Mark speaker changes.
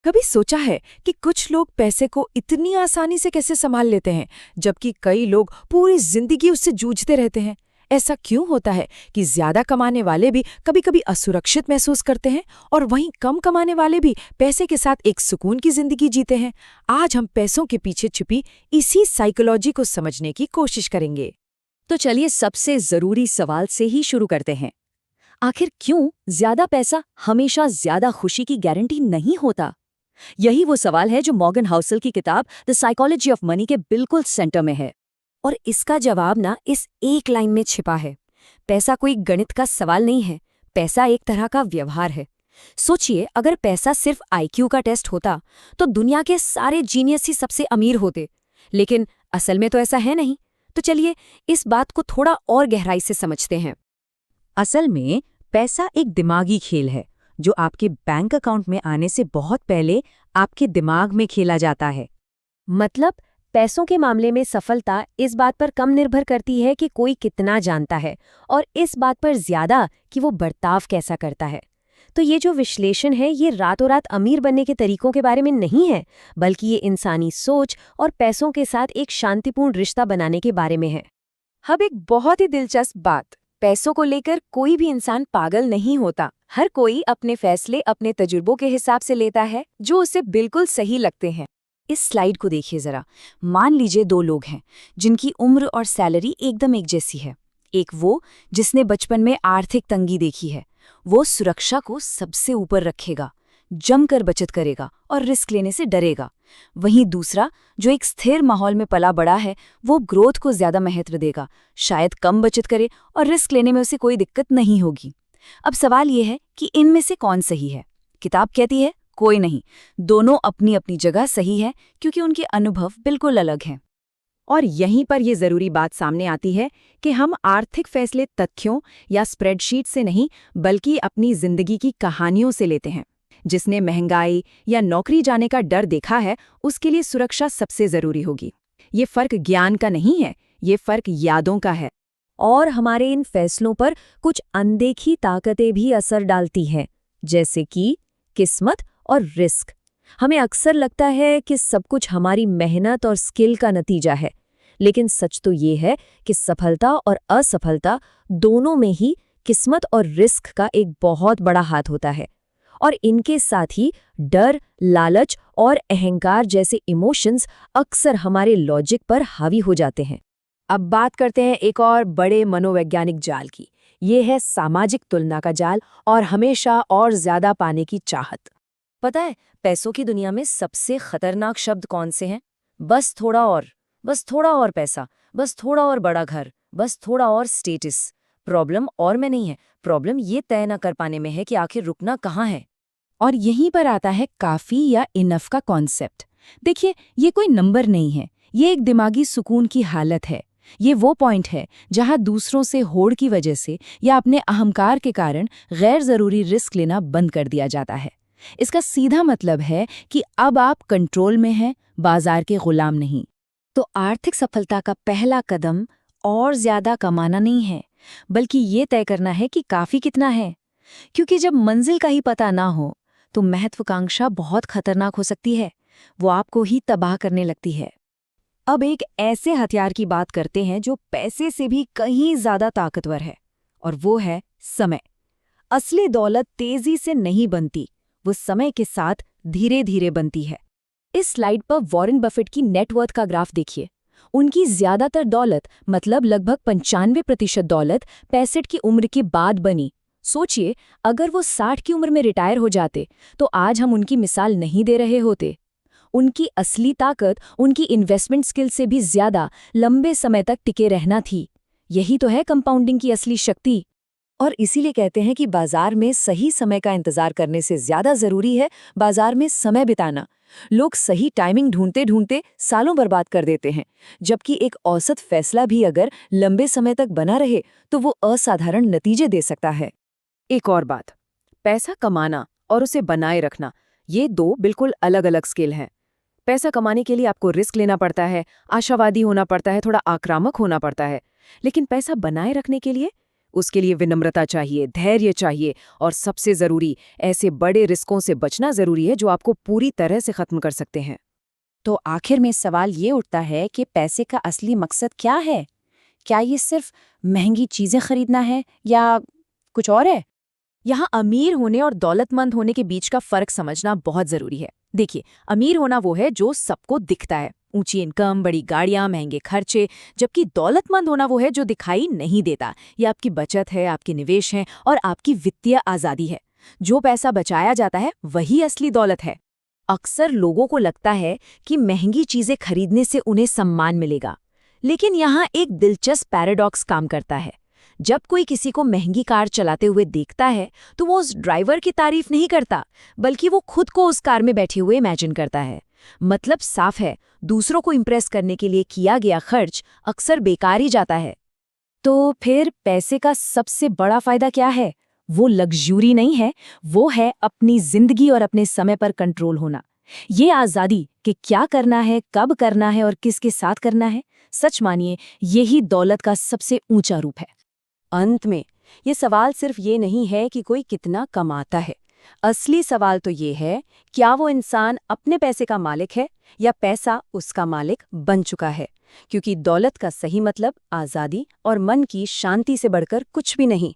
Speaker 1: कभी सोचा है कि कुछ लोग पैसे को इतनी आसानी से कैसे संभाल लेते हैं, जबकि कई लोग पूरी जिंदगी उससे जूझते रहते हैं? ऐसा क्यों होता है कि ज्यादा कमाने वाले भी कभी-कभी असुरक्षित महसूस करते हैं और वहीं कम कमाने वाले भी पैसे के साथ एक सुकून की जिंदगी जीते हैं? आज हम पैसों के पीछे छिपी इसी साइकोलॉजी को समझने की कोशिश करेंगे।
Speaker 2: तो चलिए सबसे जरूरी सवाल से ही शुरू करते हैं। आखिर क्यों ज्यादा पैसा हमेशा ज्यादा खुशी की गारंटी नहीं होता? यही वो सवाल है जो मॉर्गन हाउसल की किताब द साइकोलॉजी ऑफ मनी के बिल्कुल सेंटर में है। और इसका जवाब ना इस एक लाइन में छिपा है। पैसा कोई गणित का सवाल नहीं है, पैसा एक तरह का व्यवहार है। सोचिए, अगर पैसा सिर्फ आईक्यू का टेस्ट होता तो दुनिया के सारे जीनियस ही सबसे अमीर होते, लेकिन असल में तो ऐसा है नहीं। तो चलिए इस बात को थोड़ा और गहराई से समझते हैं।
Speaker 3: असल में पैसा एक दिमागी खेल है जो आपके बैंक अकाउंट में आने से बहुत पहले आपके दिमाग में खेला जाता है।
Speaker 2: मतलब पैसों के मामले में सफलता इस बात पर कम निर्भर करती है कि कोई कितना जानता है, और इस बात पर ज्यादा कि वो बर्ताव कैसा करता है। तो ये जो विश्लेषण है, ये रातों रात अमीर बनने के तरीकों के बारे में नहीं है, बल्कि ये इंसानी सोच और पैसों के साथ एक शांतिपूर्ण रिश्ता बनाने के बारे में है।
Speaker 1: अब एक बहुत ही दिलचस्प बात, पैसों को लेकर कोई भी इंसान पागल नहीं होता। हर कोई अपने फैसले अपने तजुर्बों के हिसाब से लेता है, जो उसे बिल्कुल सही लगते हैं।
Speaker 3: इस स्लाइड को देखिए जरा। मान लीजिए दो लोग हैं जिनकी उम्र और सैलरी एकदम एक जैसी है। एक वो जिसने बचपन में आर्थिक तंगी देखी है, वो सुरक्षा को सबसे ऊपर रखेगा, जमकर बचत करेगा और रिस्क लेने से डरेगा। वहीं दूसरा जो एक स्थिर माहौल में पला बड़ा है, वो ग्रोथ को ज्यादा महत्व देगा, शायद कम बचत करे और रिस्क लेने में उसे कोई दिक्कत नहीं होगी। अब सवाल ये है कि इनमें से कौन सही है? किताब कहती है कोई नहीं, दोनों अपनी अपनी जगह सही है, क्योंकि उनके अनुभव बिल्कुल अलग हैं।
Speaker 1: और यहीं पर यह जरूरी बात सामने आती है कि हम आर्थिक फैसले तथ्यों या स्प्रेडशीट से नहीं, बल्कि अपनी जिंदगी की कहानियों से लेते हैं। जिसने महंगाई या नौकरी जाने का डर देखा है, उसके लिए सुरक्षा सबसे जरूरी होगी। ये फर्क ज्ञान का नहीं है, ये फर्क यादों का है।
Speaker 2: और हमारे इन फैसलों पर कुछ अनदेखी ताकतें भी असर डालती हैं, जैसे कि किस्मत और रिस्क। हमें अक्सर लगता है कि सब कुछ हमारी मेहनत और स्किल का नतीजा है, लेकिन सच तो ये है कि सफलता और असफलता दोनों में ही किस्मत और रिस्क का एक बहुत बड़ा हाथ होता है। और इनके साथ ही डर, लालच और अहंकार जैसे इमोशंस अक्सर हमारे लॉजिक पर हावी हो जाते हैं।
Speaker 1: अब बात करते हैं एक और बड़े मनोवैज्ञानिक जाल की। ये है सामाजिक तुलना का जाल और हमेशा और ज्यादा पाने की चाहत।
Speaker 2: पता है पैसों की दुनिया में सबसे खतरनाक शब्द कौन से हैं? बस थोड़ा और पैसा, बस थोड़ा और बड़ा घर, बस थोड़ा और स्टेटस। प्रॉब्लम और में नहीं है, प्रॉब्लम ये तय न कर पाने में है कि आखिर रुकना कहाँ है।
Speaker 1: और यहीं पर आता है काफी या इनफ का कॉन्सेप्ट। देखिए, ये कोई नंबर नहीं है, ये एक दिमागी सुकून की हालत है। ये वो पॉइंट है जहां दूसरों से होड़ की वजह से या अपने अहंकार के कारण गैर जरूरी रिस्क लेना बंद कर दिया जाता है। इसका सीधा मतलब है कि अब आप कंट्रोल में हैं, बाजार के गुलाम नहीं।
Speaker 3: तो आर्थिक सफलता का पहला कदम और ज्यादा कमाना नहीं है, बल्कि ये तय करना है कि काफी कितना है। क्योंकि जब मंजिल का ही पता ना हो तो महत्वाकांक्षा बहुत खतरनाक हो सकती है, वो आपको ही तबाह करने लगती है।
Speaker 1: अब एक ऐसे हथियार की बात करते हैं जो पैसे से भी कहीं ज्यादा ताकतवर है, और वो है समय। असली दौलत तेजी से नहीं बनती, वो समय के साथ धीरे धीरे बनती है। इस स्लाइड पर वॉरेन बफेट की नेटवर्थ का ग्राफ देखिए। उनकी ज्यादातर दौलत, मतलब लगभग 95% दौलत 65 की उम्र के बाद बनी। सोचिए, अगर वो 60 की उम्र में रिटायर हो जाते तो आज हम उनकी मिसाल नहीं दे रहे होते। उनकी असली ताकत उनकी इन्वेस्टमेंट स्किल से भी ज्यादा लंबे समय तक टिके रहना थी। यही तो है कंपाउंडिंग की असली शक्ति।
Speaker 2: और इसीलिए कहते हैं कि बाजार में सही समय का इंतजार करने से ज्यादा जरूरी है बाजार में समय बिताना। लोग सही टाइमिंग ढूंढते ढूंढते सालों बर्बाद कर देते हैं, जबकि एक औसत फैसला भी अगर लंबे समय तक बना रहे तो वो असाधारण नतीजे दे सकता है।
Speaker 1: एक और बात, पैसा कमाना और उसे बनाए रखना, ये दो बिल्कुल अलग अलग स्किल हैं। पैसा कमाने के लिए आपको रिस्क लेना पड़ता है, आशावादी होना पड़ता है, थोड़ा आक्रामक होना पड़ता है। लेकिन पैसा बनाए रखने के लिए
Speaker 2: उसके लिए विनम्रता चाहिए, धैर्य चाहिए और सबसे ज़रूरी, ऐसे बड़े रिस्कों से बचना ज़रूरी है जो आपको पूरी तरह से ख़त्म कर सकते हैं।
Speaker 3: तो आखिर में सवाल ये उठता है कि पैसे का असली मकसद क्या है? क्या ये सिर्फ महंगी चीज़ें खरीदना है या कुछ और है?
Speaker 1: यहाँ अमीर होने और दौलतमंद होने के बीच का फर्क समझना बहुत जरूरी है। देखिए, अमीर होना वो है जो सबको दिखता है, ऊंची इनकम, बड़ी गाड़ियां, महंगे खर्चे, जबकि दौलतमंद होना वो है जो दिखाई नहीं देता। ये आपकी बचत है, आपके निवेश हैं और आपकी वित्तीय आज़ादी है। जो पैसा बचाया जाता है वही असली दौलत है। अक्सर लोगों को लगता है कि महंगी चीजें खरीदने से उन्हें सम्मान मिलेगा, लेकिन यहाँ एक दिलचस्प पैराडॉक्स काम करता है। जब कोई किसी को महंगी कार चलाते हुए देखता है तो वो उस ड्राइवर की तारीफ नहीं करता, बल्कि वो खुद को उस कार में बैठे हुए इमेजिन करता है। मतलब साफ है, दूसरों को इम्प्रेस करने के लिए किया गया खर्च अक्सर बेकार ही जाता है। तो फिर पैसे का सबसे बड़ा फायदा क्या है? वो लग्जरी नहीं है, वो है अपनी जिंदगी और अपने समय पर कंट्रोल होना। ये आज़ादी कि क्या करना है, कब करना है और किसके साथ करना है, सच मानिए यही दौलत का सबसे ऊंचा रूप है।
Speaker 2: अंत में ये सवाल सिर्फ ये नहीं है कि कोई कितना कमाता है। असली सवाल तो ये है, क्या वो इंसान अपने पैसे का मालिक है या पैसा उसका मालिक बन चुका है? क्योंकि दौलत का सही मतलब आज़ादी और मन की शांति से बढ़कर कुछ भी नहीं।